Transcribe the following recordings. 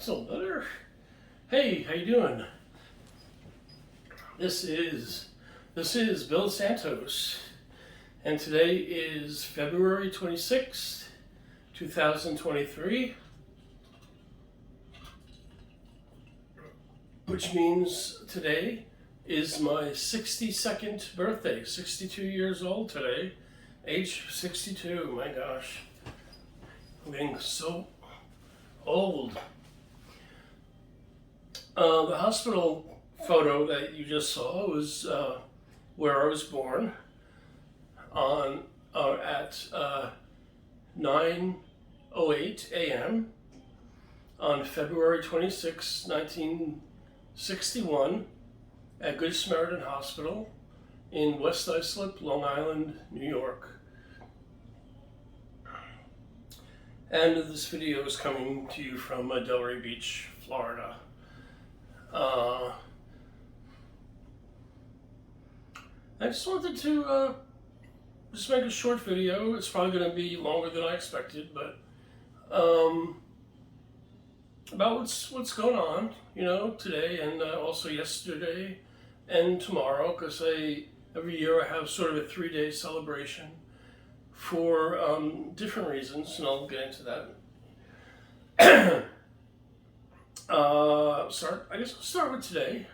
That's all better. Hey, how you doing? This is Bill Santos, and today is February 26th, 2023, which means today is my 62nd birthday. 62 years old today, age 62. My gosh, I'm getting so old. The hospital photo that you just saw was where I was born on at 9:08 a.m. on February 26, 1961 at Good Samaritan Hospital in West Islip, Long Island, New York. And this video is coming to you from Delray Beach, Florida. I just wanted to just make a short video. It's probably going to be longer than I expected, but about what's going on, today and also yesterday and tomorrow, because every year I have sort of a 3-day celebration for different reasons, and I'll get into that. I guess I'll start with today.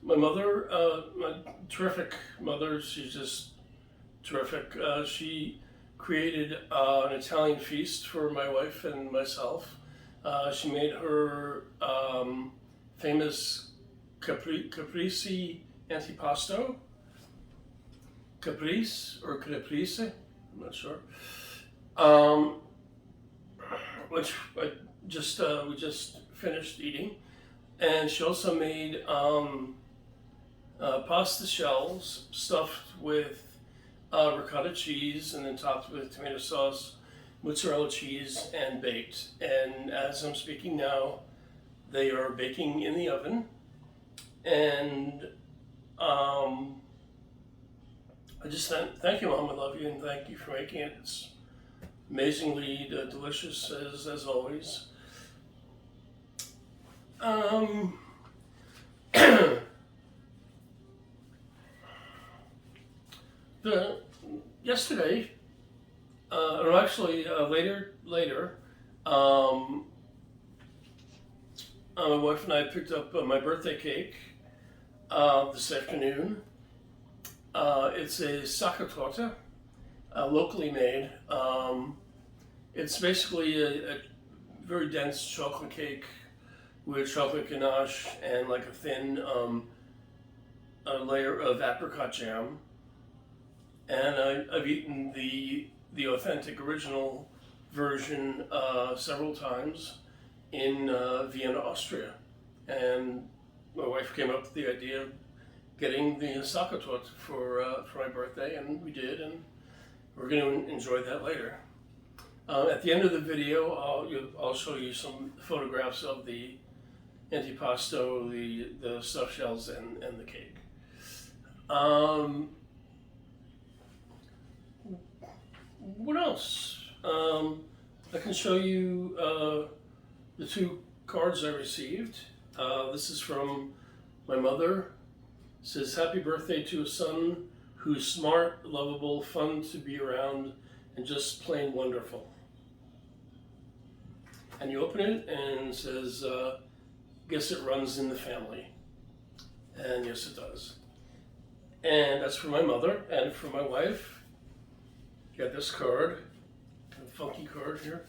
My mother, my terrific mother, she's just terrific. She created an Italian feast for my wife and myself. She made her famous Caprese antipasto. Caprese or Caprese, I'm not sure. Which we just finished eating, and she also made pasta shells stuffed with ricotta cheese and then topped with tomato sauce, mozzarella cheese, and baked. And as I'm speaking now, they are baking in the oven, and I just thank you, Mom. I love you, and thank you for making it. It's amazingly delicious as always. Yesterday, or actually later, my wife and I picked up my birthday cake this afternoon. It's a Sachertorte, locally made. It's basically a very dense chocolate cake with chocolate ganache and like a thin a layer of apricot jam. And I've eaten the authentic original version several times in Vienna, Austria. And my wife came up with the idea of getting the Sachertorte for my birthday, and we did, and we're going to enjoy that later. At the end of the video, I'll show you some photographs of the antipasto, the stuffed shells, and the cake. What else? I can show you the 2 cards I received. This is from my mother. It says, "Happy birthday to a son who's smart, lovable, fun to be around, and just plain wonderful." And you open it and it says, "Guess it runs in the family." And yes, it does. And that's for my mother. And for my wife, got this card, a funky card here.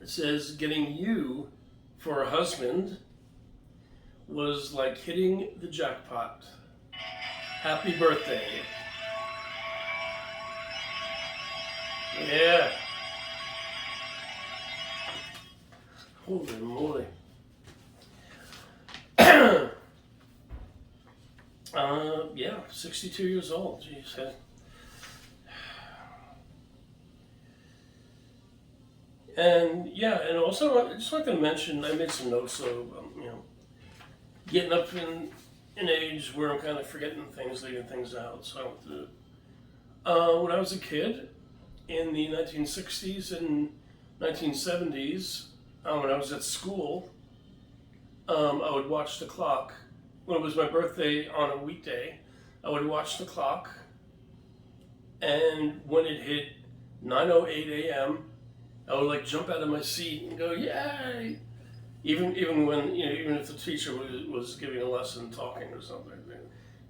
It says, "Getting you for a husband was like hitting the jackpot. Happy birthday." Yeah. Holy moly. Yeah, 62 years old. Jeez. And yeah, and also I just wanted to mention, I made some notes, so getting up in age where I'm kind of forgetting things, leaving things out. So I want to. When I was a kid, in the 1960s and 1970s, when I was at school, I would watch the clock. When it was my birthday on a weekday, I would watch the clock, and when it hit 9:08 a.m., I would like jump out of my seat and go, "Yay!" Even when even if the teacher was giving a lesson, talking or something,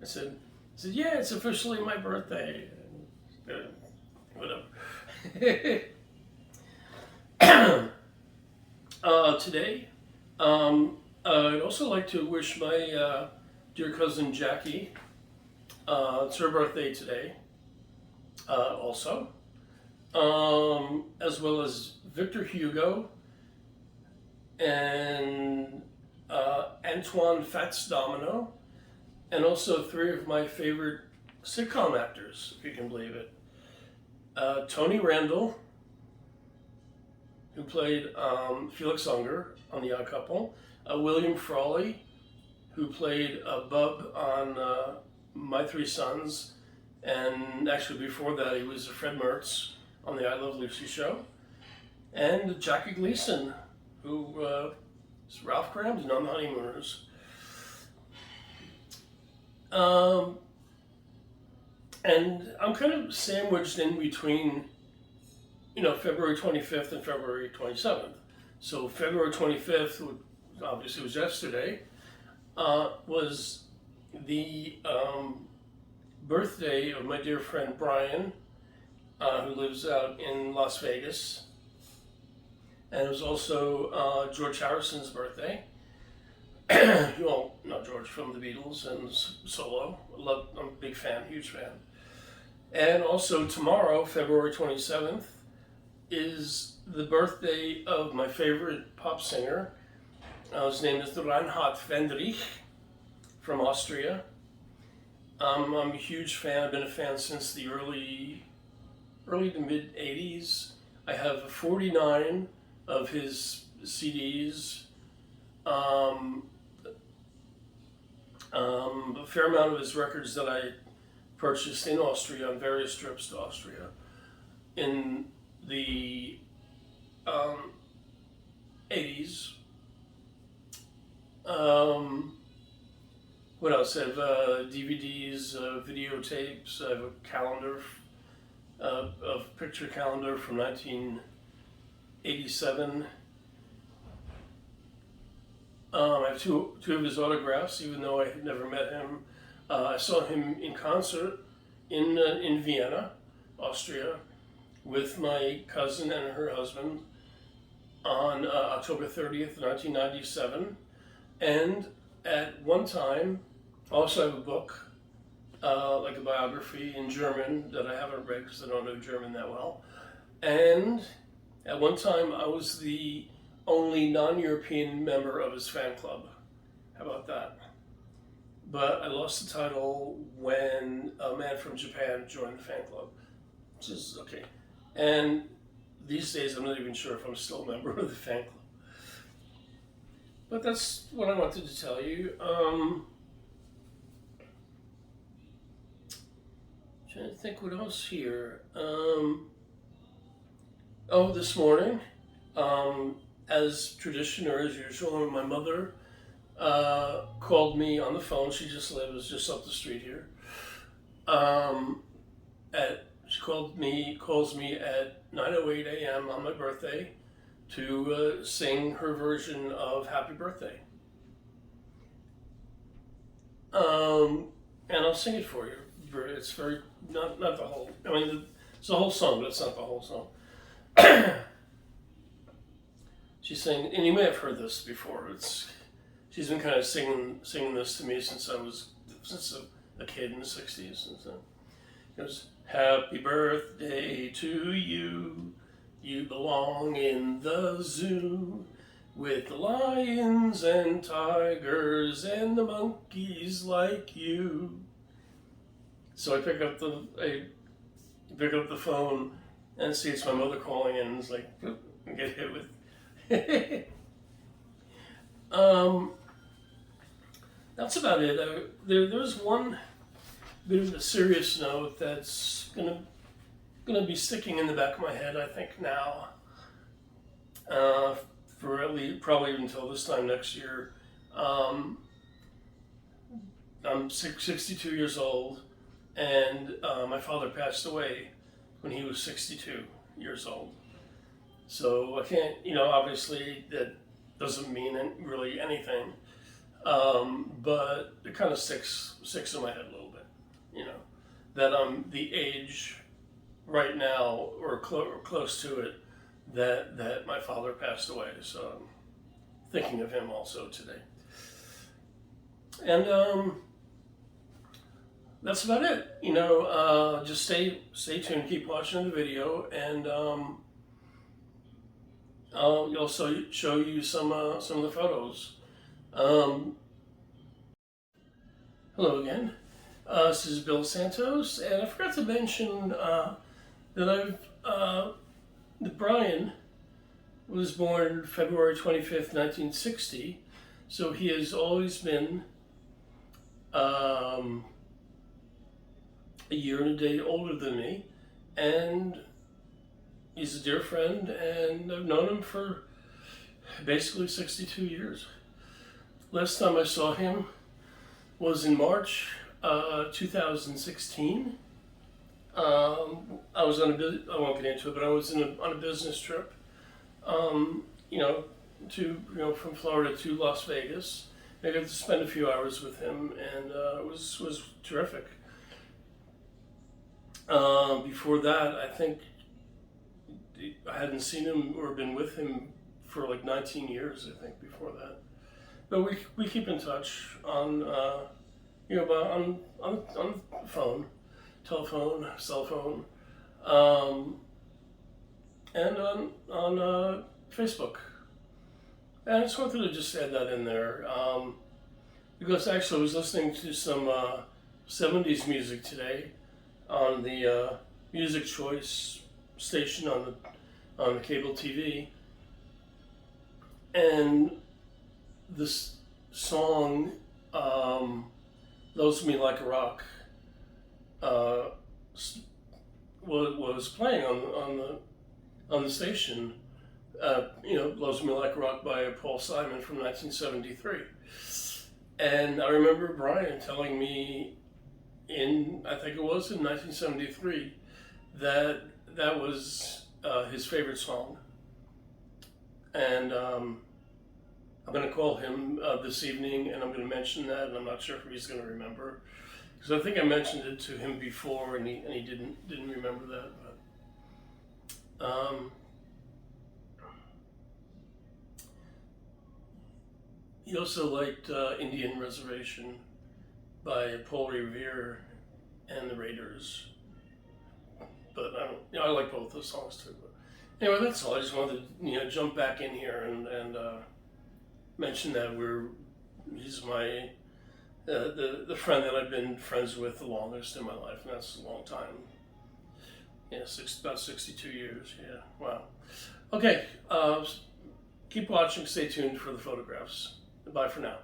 I said, "Yeah, it's officially my birthday." Whatever. Today, I'd also like to wish my dear cousin Jackie. It's her birthday today, also, as well as Victor Hugo and Antoine Fats Domino, and also three of my favorite sitcom actors, if you can believe it. Tony Randall, who played Felix Unger on The Odd Couple. William Frawley, who played Bub on My Three Sons, and actually before that he was Fred Mertz on the I Love Lucy show. And Jackie Gleason, who is Ralph Cramden on The Honeymooners. And I'm kind of sandwiched in between, February 25th and February 27th. So February 25th, obviously was yesterday, was the birthday of my dear friend Brian, who lives out in Las Vegas. And it was also George Harrison's birthday. Well, not George, from the Beatles and solo. I'm a big fan, huge fan. And also tomorrow, February 27th, is the birthday of my favorite pop singer. His name is Reinhard Fendrich from Austria. I'm a huge fan. I've been a fan since the early to mid 80s. I have 49 of his CDs. A fair amount of his records that I purchased in Austria on various trips to Austria in the 80s. What else? I have DVDs, videotapes. I have a calendar, a picture calendar from 1987. I have two of his autographs, even though I had never met him. I saw him in concert in Vienna, Austria, with my cousin and her husband on October 30th, 1997. And at one time, I also have a book, like a biography in German that I haven't read because I don't know German that well. And at one time, I was the only non-European member of his fan club. How about that? But I lost the title when a man from Japan joined the fan club, which is okay. And these days, I'm not even sure if I'm still a member of the fan club. But that's what I wanted to tell you. Trying to think what else here. This morning, as tradition or as usual, my mother called me on the phone. She lives just up the street here. She calls me at 9:08 a.m. on my birthday to sing her version of Happy Birthday. And I'll sing it for you. It's very, not the whole, it's the whole song, but it's not the whole song. She's saying, and you may have heard this before, she's been kind of singing this to me since I was a kid in the 60s. And so it goes, happy birthday to you, you belong in the zoo, with the lions and tigers and the monkeys like you. So I pick up the phone and see it's my mother calling, and it's like, I get hit with. That's about it. There's one bit of a serious note that's gonna going to be sticking in the back of my head, I think, now, for at least probably until this time next year. I'm 62 years old, and my father passed away when he was 62 years old. So I can't, obviously that doesn't mean really anything, but it kind of sticks in my head a little bit, that I'm the age right now, or close to it, that my father passed away. So I'm thinking of him also today. And that's about it. Just stay tuned, keep watching the video, and I'll also show you some of the photos. Hello again. This is Bill Santos, and I forgot to mention that that Brian was born February 25th, 1960, so he has always been a year and a day older than me, and he's a dear friend, and I've known him for basically 62 years. Last time I saw him was in March 2016. I was on I won't get into it, but I was on a business trip, from Florida to Las Vegas. I got to spend a few hours with him, and it was terrific. Before that, I think I hadn't seen him or been with him for like 19 years, I think, before that. But we keep in touch on on phone, telephone, cell phone, and on Facebook. And I just wanted to just add that in there, because actually I was listening to some 70s music today on the Music Choice station on the cable TV, and this song, "Loves Me Like a Rock," was playing on the station. "Loves Me Like a Rock" by Paul Simon from 1973, and I remember Brian telling me I think it was in 1973, that was his favorite song. And I'm going to call him this evening, and I'm going to mention that, and I'm not sure if he's going to remember, because I think I mentioned it to him before, and he didn't remember that. But he also liked Indian Reservation by Paul Revere and the Raiders. But I like both those songs too. But anyway, that's all. I just wanted to jump back in here and mention that he's my the friend that I've been friends with the longest in my life, and that's a long time. Yeah, about 62 years. Yeah, wow. Okay, keep watching. Stay tuned for the photographs. Bye for now.